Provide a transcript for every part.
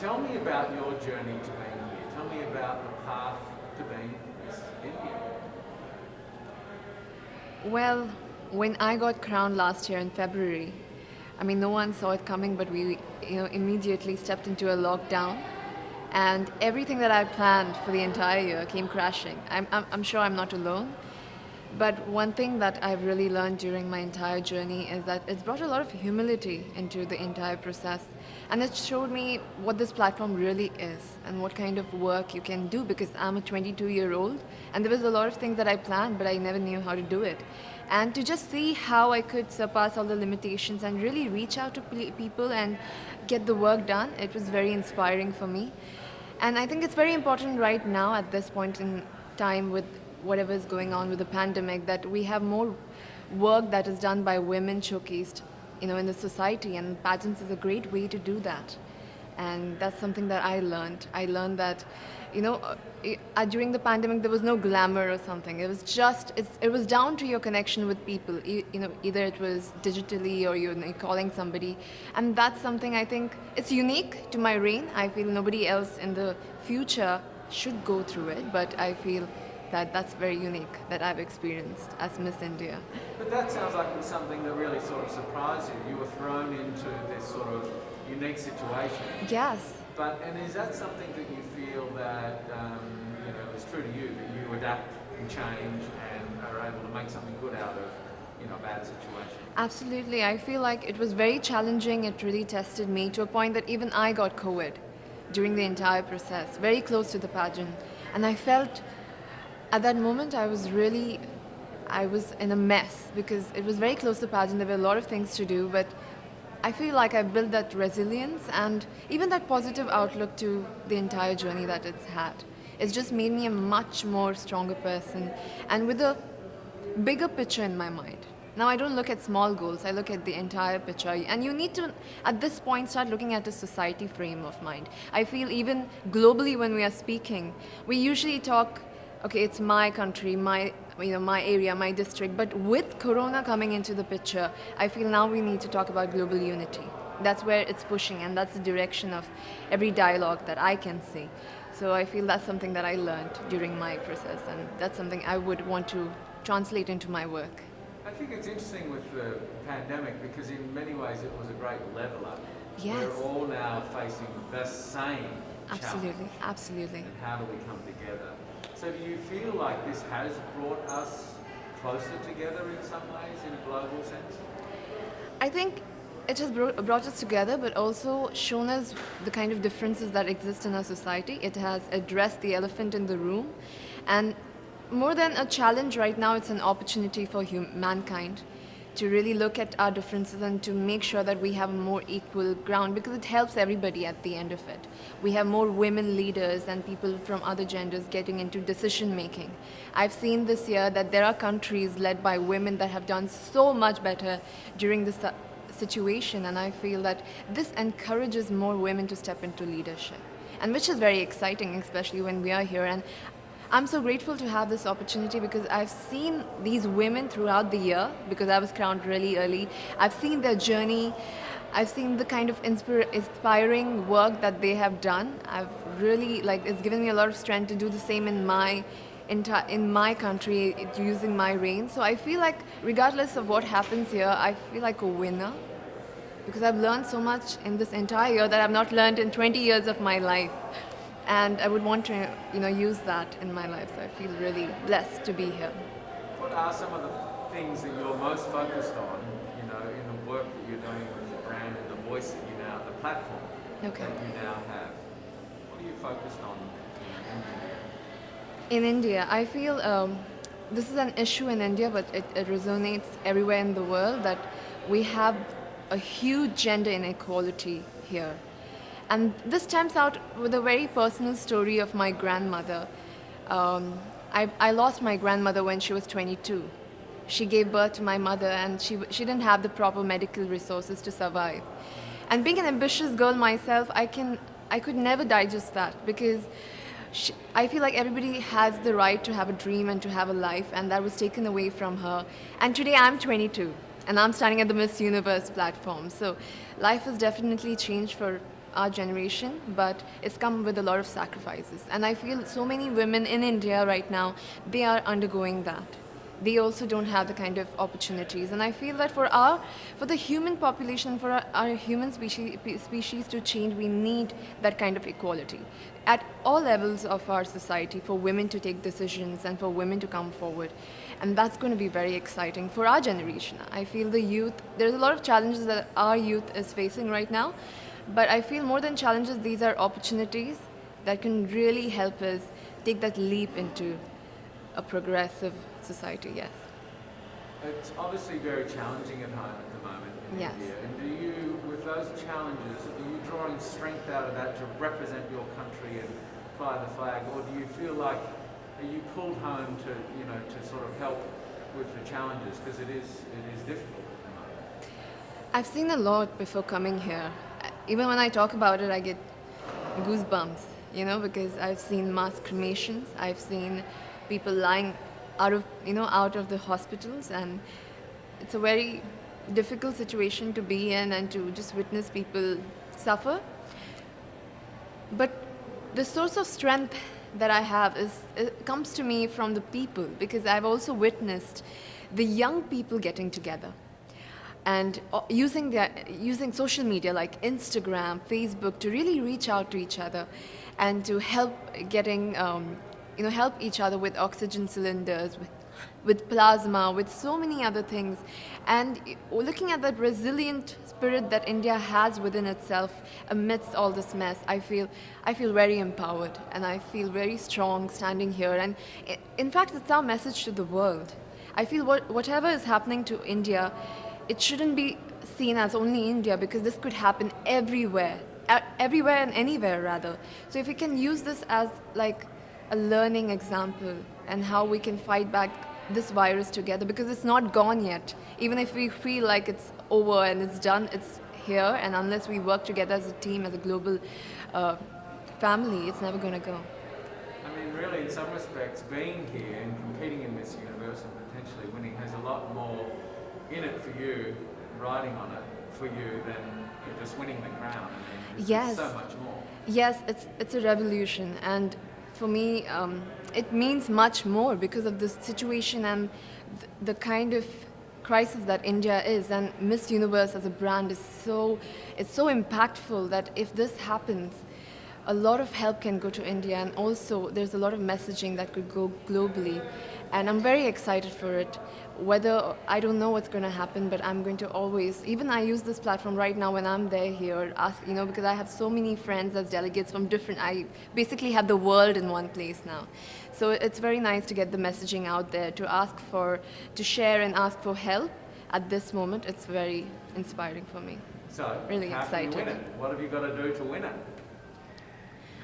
Tell me about your journey to being here. Tell me about the path to being Miss India. Well, when I got crowned last year in February, I mean, no one saw it coming, but we, immediately stepped into a lockdown, and everything that I planned for the entire year came crashing. I'm sure I'm not alone. But one thing that I've really learned during my entire journey is that it's brought a lot of humility into the entire process. And it showed me what this platform really is and what kind of work you can do, because I'm a 22-year-old and there was a lot of things that I planned, but I never knew how to do it. And to just see how I could surpass all the limitations and really reach out to people and get the work done, it was very inspiring for me. And I think it's very important right now at this point in time, with whatever is going on with the pandemic, that we have more work that is done by women showcased, in the society, and pageants is a great way to do that. And that's something that I learned. I learned that, during the pandemic there was no glamour or something. It was just it was down to your connection with people. Either it was digitally or you're calling somebody, and that's something I think it's unique to my reign. I feel nobody else in the future should go through it, but I feel that that's very unique that I've experienced as Miss India. But that sounds like it was something that really sort of surprised you. You were thrown into this sort of unique situation. Yes. And is that something that you feel that is true to you, that you adapt and change and are able to make something good out of a bad situation? Absolutely. I feel like it was very challenging. It really tested me to a point that even I got COVID during the entire process, very close to the pageant. And I felt at that moment I was in a mess, because it was very close to pageant. There were a lot of things to do, but I feel like I built that resilience and even that positive outlook to the entire journey that it's had. It's just made me a much more stronger person and with a bigger picture in my mind. Now I don't look at small goals, I look at the entire picture. And you need to, at this point, start looking at a society frame of mind. I feel even globally when we are speaking, we usually talk, okay, it's my country, my area, my district. But with Corona coming into the picture, I feel now we need to talk about global unity. That's where it's pushing, and that's the direction of every dialogue that I can see. So I feel that's something that I learned during my process, and that's something I would want to translate into my work. I think it's interesting with the pandemic because in many ways it was a great leveler. Yes. We're all now facing the same Absolutely, challenge. absolutely. And how do we come together? So do you feel like this has brought us closer together in some ways, in a global sense? I think it has brought us together, but also shown us the kind of differences that exist in our society. It has addressed the elephant in the room, and more than a challenge right now, it's an opportunity for mankind to really look at our differences and to make sure that we have a more equal ground, because it helps everybody at the end of it. We have more women leaders and people from other genders getting into decision making. I've seen this year that there are countries led by women that have done so much better during this situation, and I feel that this encourages more women to step into leadership, and which is very exciting, especially when we are here. And I'm so grateful to have this opportunity, because I've seen these women throughout the year, because I was crowned really early. I've seen their journey. I've seen the kind of inspiring work that they have done. I've really, it's given me a lot of strength to do the same in my country, using my reign. So I feel like regardless of what happens here, I feel like a winner, because I've learned so much in this entire year that I've not learned in 20 years of my life. And I would want to, use that in my life. So I feel really blessed to be here. What are some of the things that you're most focused on, in the work that you're doing with the brand and the voice that you now, the platform that you now have? What are you focused on In India, I feel this is an issue in India, but it resonates everywhere in the world, that we have a huge gender inequality here. And this stems out with a very personal story of my grandmother. I lost my grandmother when she was 22. She gave birth to my mother, and she didn't have the proper medical resources to survive. And being an ambitious girl myself, I could never digest that, because I feel like everybody has the right to have a dream and to have a life, and that was taken away from her. And today I'm 22, and I'm standing at the Miss Universe platform. So life has definitely changed for our generation, but it's come with a lot of sacrifices. And I feel so many women in India right now, they are undergoing that. They also don't have the kind of opportunities. And I feel that for the human population, for our human species to change, we need that kind of equality at all levels of our society, for women to take decisions and for women to come forward. And that's going to be very exciting for our generation. I feel the youth, there's a lot of challenges that our youth is facing right now, but I feel more than challenges, these are opportunities that can really help us take that leap into a progressive society. Yes. It's obviously very challenging at home at the moment in Yes. India. And do you, with those challenges, are you drawing strength out of that to represent your country and fly the flag, or do you feel like are you pulled home to to sort of help with the challenges, because it is difficult at the moment? I've seen a lot before coming here. Even when I talk about it, I get goosebumps, because I've seen mass cremations. I've seen people lying out of the hospitals, and it's a very difficult situation to be in and to just witness people suffer. But the source of strength that I have it comes to me from the people, because I've also witnessed the young people getting together and using social media like Instagram, Facebook to really reach out to each other and to help help each other with oxygen cylinders, with plasma, with so many other things. And looking at that resilient spirit that India has within itself amidst all this mess, I feel very empowered and I feel very strong standing here. And in fact, it's our message to the world. I feel whatever is happening to India, it shouldn't be seen as only India, because this could happen everywhere and anywhere rather. So if we can use this as like a learning example and how we can fight back this virus together, because it's not gone yet. Even if we feel like it's over and it's done, it's here, and unless we work together as a team, as a global family, it's never going to go. I mean, really, in some respects, being here and competing in Miss Universe and potentially winning has a lot more in it for you, riding on it for you, than just winning the crown. I mean, Yes. so much more. Yes, it's a revolution, and for me, it means much more because of the situation and the kind of crisis that India is. And Miss Universe as a brand is so impactful that if this happens, a lot of help can go to India, and also there's a lot of messaging that could go globally. And I'm very excited for it. Whether I don't know what's going to happen, but I'm going to always, even I use this platform right now when I'm there here, because I have so many friends as delegates from I basically have the world in one place now. So it's very nice to get the messaging out there, to share and ask for help at this moment. It's very inspiring for me. So, really how excited. can you win it? What have you got to do to win it?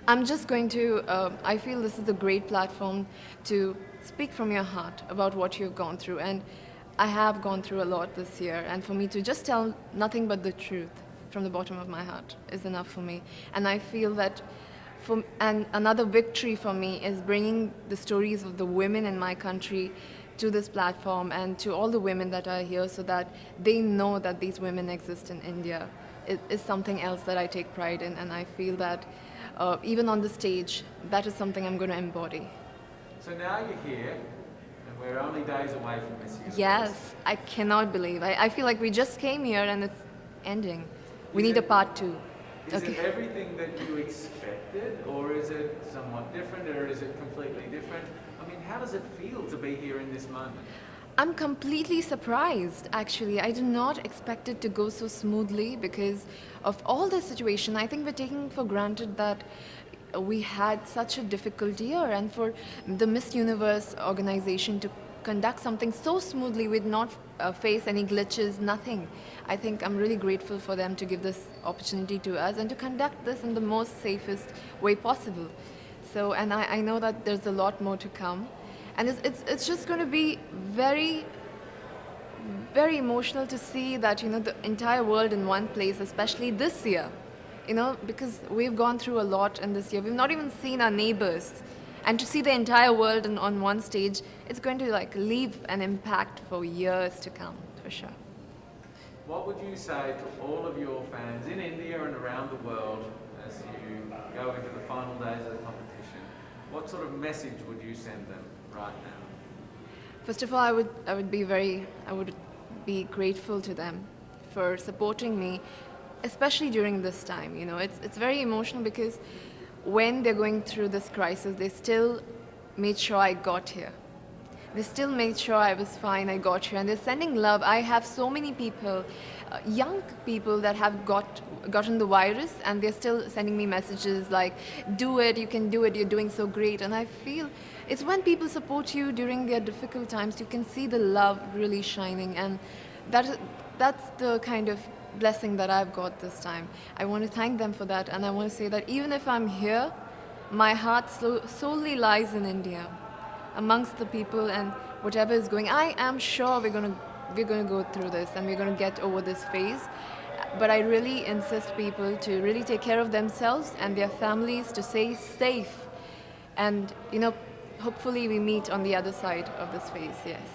I'm just going to, I feel this is a great platform to speak from your heart about what you've gone through. And I have gone through a lot this year. And for me to just tell nothing but the truth from the bottom of my heart is enough for me. And I feel that and another victory for me is bringing the stories of the women in my country to this platform and to all the women that are here, so that they know that these women exist in India. It is something else that I take pride in, and I feel that even on the stage, that is something I'm going to embody. So now you're here, and we're only days away from Miss Universe. Yes, I cannot believe. I feel like we just came here and it's ending. We need a part 2. Is it everything that you expected, or is it somewhat different, or is it completely different? I mean, how does it feel to be here in this moment? I'm completely surprised, actually. I did not expect it to go so smoothly because of all the situation. I think we're taking for granted that we had such a difficult year, and for the Miss Universe organization to conduct something so smoothly with not face any glitches, nothing. I think I'm really grateful for them to give this opportunity to us and to conduct this in the most safest way possible. So, and I know that there's a lot more to come. And it's just going to be very, very emotional to see that, the entire world in one place, especially this year, because we've gone through a lot in this year. We've not even seen our neighbors. And to see the entire world on one stage, it's going to leave an impact for years to come, for sure. what would you say to all of your fans in India and around the world as you go into the final days of the competition? What sort of message would you send them right now? First of all, I would be grateful to them for supporting me, especially during this time. You know, it's very emotional because when they're going through this crisis, they still made sure I got here. They still made sure I was fine, I got here, and they're sending love. I have so many people, young people that have gotten the virus, and they're still sending me messages like, do it, you can do it, you're doing so great. And I feel it's when people support you during their difficult times, you can see the love really shining, and that's the kind of blessing that I've got this time. I want to thank them for that, and I want to say that even if I'm here, my heart solely lies in India, amongst the people and whatever is going. I am sure we're going to go through this and we're going to get over this phase. But I really insist people to really take care of themselves and their families, to stay safe, and hopefully we meet on the other side of this phase. Yes.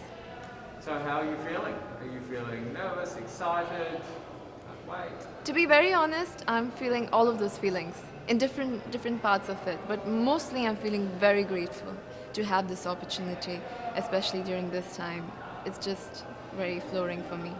So how are you feeling? Are you feeling nervous, excited? Wait. To be very honest, I'm feeling all of those feelings in different parts of it, but mostly I'm feeling very grateful to have this opportunity, especially during this time. It's just very flooring for me.